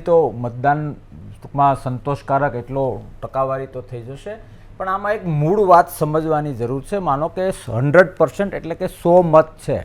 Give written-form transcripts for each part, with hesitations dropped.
તો મતદાન ટૂંકમાં સંતોષકારક એટલો ટકાવારી તો થઈ જશે, પણ આમાં એક મૂળ વાત સમજવાની જરૂર છે. માનો કે 100% એટલે કે 100 મત છે,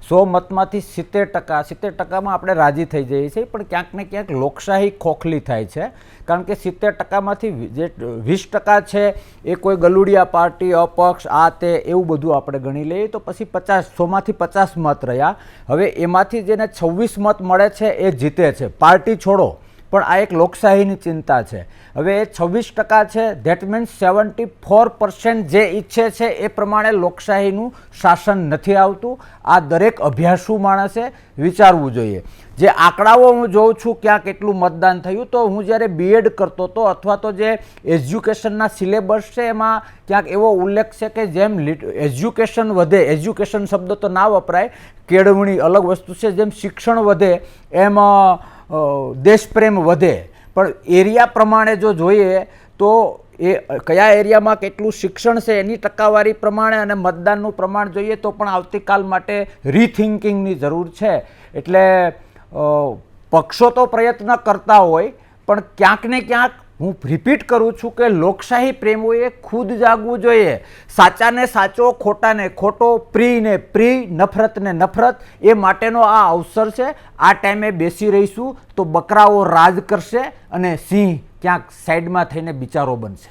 100 મતમાંથી 70%માં આપણે રાજી થઈ જઈએ છીએ, પણ ક્યાંક ને ક્યાંક લોકશાહી ખોખલી થાય છે. કારણ કે 70%માંથી જે 20% છે એ કોઈ ગલુડિયા પાર્ટી, અપક્ષ, આ તે એવું બધું આપણે ગણી લઈએ તો પછી 100માંથી 50 મત રહ્યા. હવે એમાંથી જેને 26 મત મળે છે એ જીતે છે, પાર્ટી છોડો, પણ આ એક લોકશાહીની ચિંતા છે. હવે એ 26% છે, ધેટ મીન્સ 74% જે ઈચ્છે છે એ પ્રમાણે લોકશાહીનું શાસન નથી આવતું. આ દરેક અભ્યાસુ માણસે વિચારવું જોઈએ. જે આંકડાઓ હું જોઉં છું ક્યાં કેટલું મતદાન થયું, તો હું જ્યારે બીએડ કરતો હતો અથવા તો જે એજ્યુકેશનના સિલેબસ છે એમાં ક્યાંક એવો ઉલ્લેખ છે કે જેમ એજ્યુકેશન વધે, એજ્યુકેશન શબ્દ તો ના વપરાય, કેળવણી અલગ વસ્તુ છે, જેમ શિક્ષણ વધે એમ દેશપ્રેમ વધે. પણ એરિયા પ્રમાણે જો જોઈએ તો એ કયા એરિયામાં કેટલું શિક્ષણ છે એની ટકાવારી પ્રમાણે અને મતદાનનું પ્રમાણ જોઈએ તો પણ આવતીકાલ માટે રીથિંકિંગની જરૂર છે. એટલે પક્ષો તો પ્રયત્ન કરતા હોય, પણ ક્યાંક ને ક્યાંક હું રિપીટ કરું છું કે લોકશાહી પ્રેમીઓએ ખુદ જાગવું જોઈએ. સાચાને સાચો, ખોટાને ખોટો, પ્રિયને પ્રિય, નફરતને નફરત, એ માટેનો આ અવસર છે. આ ટાઈમે બેસી રહીશું તો બકરાઓ રાજ કરશે અને સિંહ ક્યાંક સાઈડમાં થઈને બિચારો બનશે.